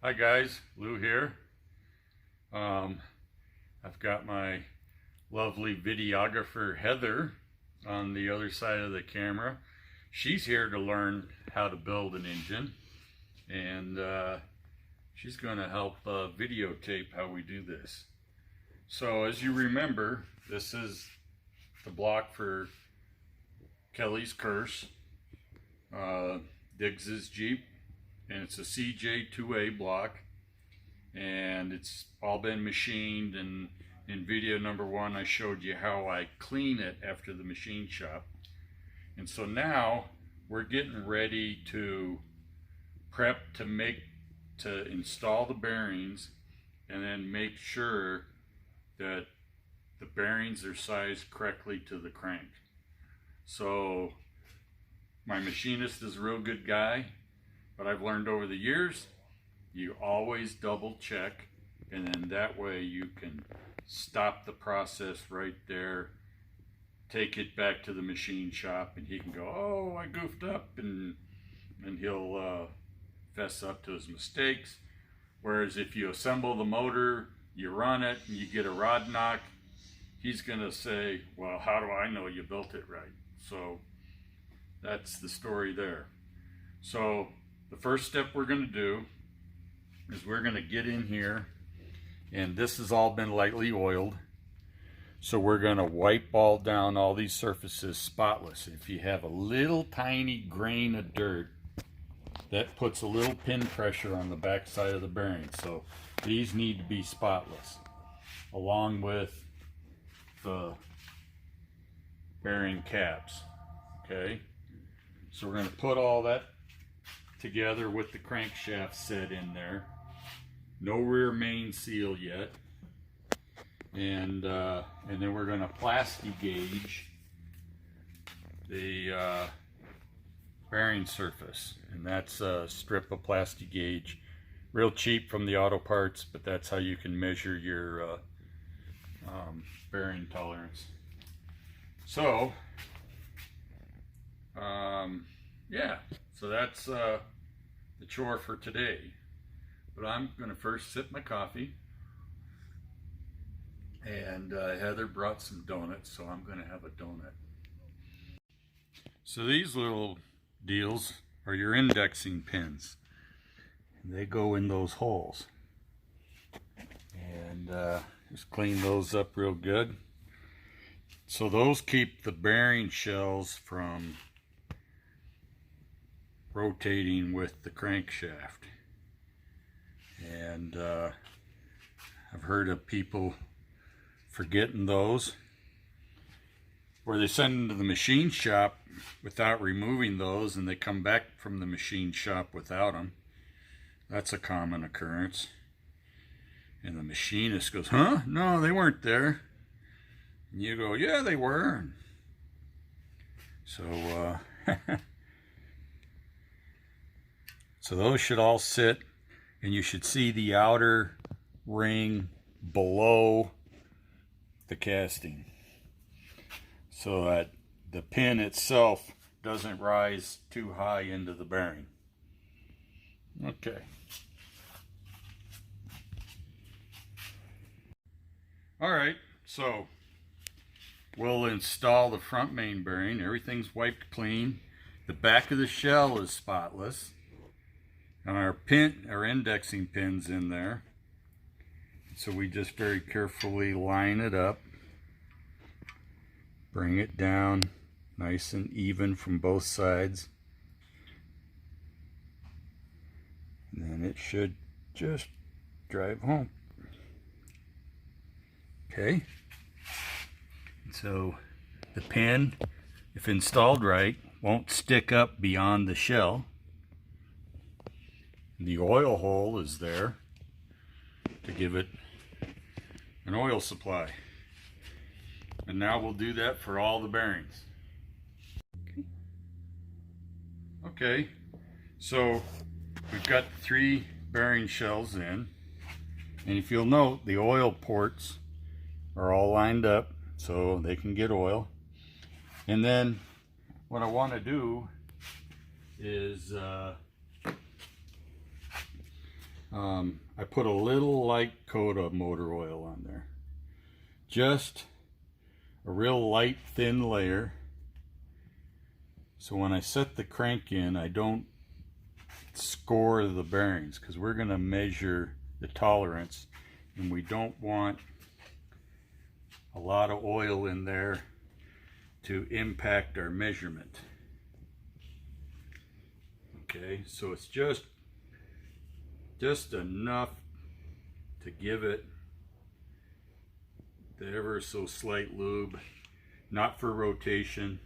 Hi guys, Lou here. I've got my lovely videographer Heather on the other side of the camera. She's here to learn how to build an engine, and she's going to help videotape how we do this. So as you remember, this is the block for Kelly's Curse, Diggs's Jeep, and it's a CJ2A block, and it's all been machined. And in video number 1 I showed you how I clean it after the machine shop. And so now we're getting ready to prep to install the bearings, and then make sure that the bearings are sized correctly to the crank. So my machinist is a real good guy, but I've learned over the years, you always double check, and then that way you can stop the process right there, take it back to the machine shop, and he can go, oh, I goofed up, and he'll fess up to his mistakes. Whereas if you assemble the motor, you run it, and you get a rod knock, he's gonna say, well, how do I know you built it right? So that's the story there. So the first step we're going to do is we're going to get in here, and this has all been lightly oiled. So we're going to wipe all down all these surfaces spotless. If you have a little tiny grain of dirt, that puts a little pin pressure on the back side of the bearing. So these need to be spotless, along with the bearing caps. Okay, so we're going to put all that together with the crankshaft set in there. No rear main seal yet, and then we're going to plastic gauge the bearing surface, and that's a strip of plastic gauge, real cheap from the auto parts, but that's how you can measure your bearing tolerance. So yeah, so that's the chore for today. But I'm going to first sip my coffee, and Heather brought some donuts, so I'm going to have a donut. So these little deals are your indexing pins. They go in those holes, and just clean those up real good. So those keep the bearing shells from rotating with the crankshaft. And I've heard of people forgetting those, where they send them to the machine shop without removing those, and they come back from the machine shop without them. That's a common occurrence. And the machinist goes, huh? No, they weren't there. And you go, yeah, they were. So so those should all sit, and you should see the outer ring below the casting, so that the pin itself doesn't rise too high into the bearing. Okay. All right, so we'll install the front main bearing. Everything's wiped clean. The back of the shell is spotless. And our indexing pin's in there. So we just very carefully line it up. Bring it down nice and even from both sides. And then it should just drive home. Okay. So the pin, if installed right, won't stick up beyond the shell. The oil hole is there to give it an oil supply. And now we'll do that for all the bearings. Okay, so we've got 3 bearing shells in. And if you'll note, the oil ports are all lined up so they can get oil. And then what I want to do is I put a little light coat of motor oil on there. Just a real light, thin layer. So when I set the crank in, I don't score the bearings, because we're going to measure the tolerance, and we don't want a lot of oil in there to impact our measurement. Okay, so it's just enough to give it the ever so slight lube, not for rotation,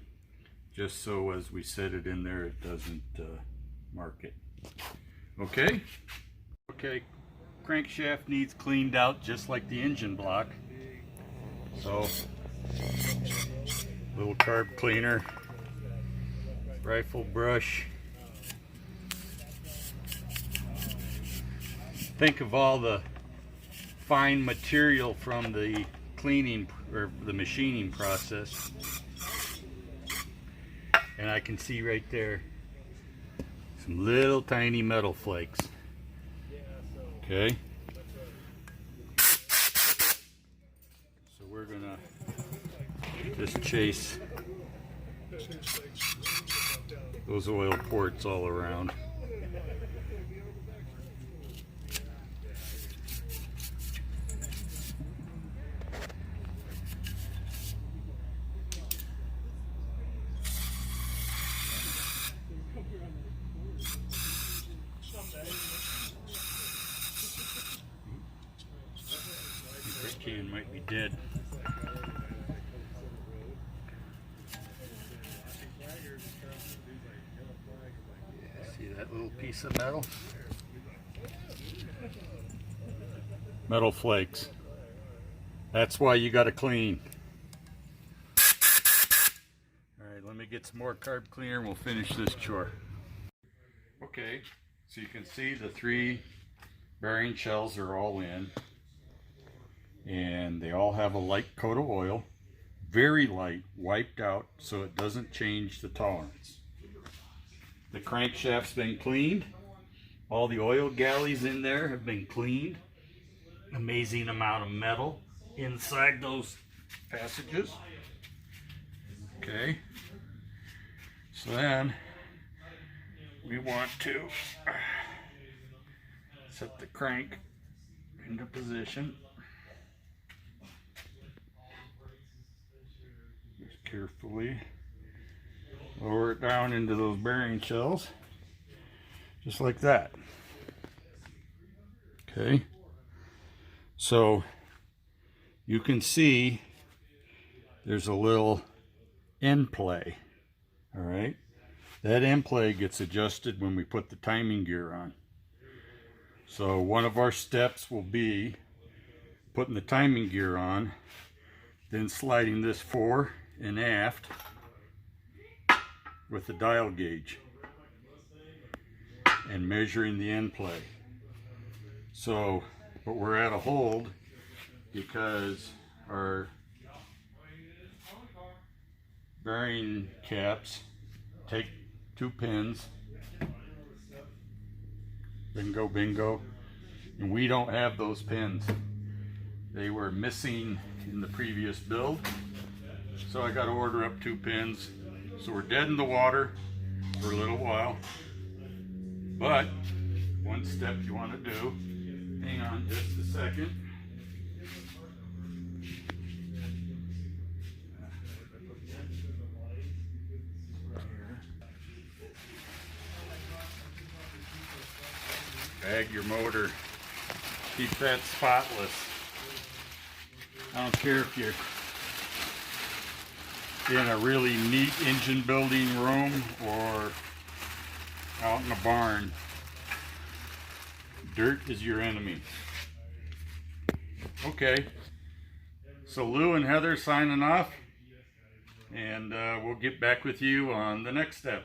just so as we set it in there it doesn't mark it. Okay, crankshaft needs cleaned out just like the engine block. So little carb cleaner, rifle brush. Think of all the fine material from the cleaning or the machining process, and I can see right there some little tiny metal flakes. Okay, so we're gonna just chase those oil ports all around. That can might be dead. See that little piece of metal? Metal flakes. That's why you got to clean. Alright, let me get some more carb cleaner and we'll finish this chore. Okay, so you can see the 3 bearing shells are all in, and they all have a light coat of oil, very light, wiped out so it doesn't change the tolerance. The crankshaft's been cleaned. All the oil galleys in there have been cleaned. Amazing amount of metal inside those passages. Okay, so then we want to set the crank into position. Just carefully lower it down into those bearing shells, just like that. Okay, so you can see there's a little end play. All right, that end play gets adjusted when we put the timing gear on. So one of our steps will be putting the timing gear on, then sliding this fore and aft with the dial gauge and measuring the end play. So, but we're at a hold because our bearing caps take 2 pins, bingo bingo, and we don't have those pins. They were missing in the previous build, so I got to order up 2 pins. So we're dead in the water for a little while, but one step you want to do, hang on just a second. Bag your motor. Keep that spotless. I don't care if you're in a really neat engine building room or out in a barn. Dirt is your enemy. Okay, so Lou and Heather signing off, and we'll get back with you on the next step.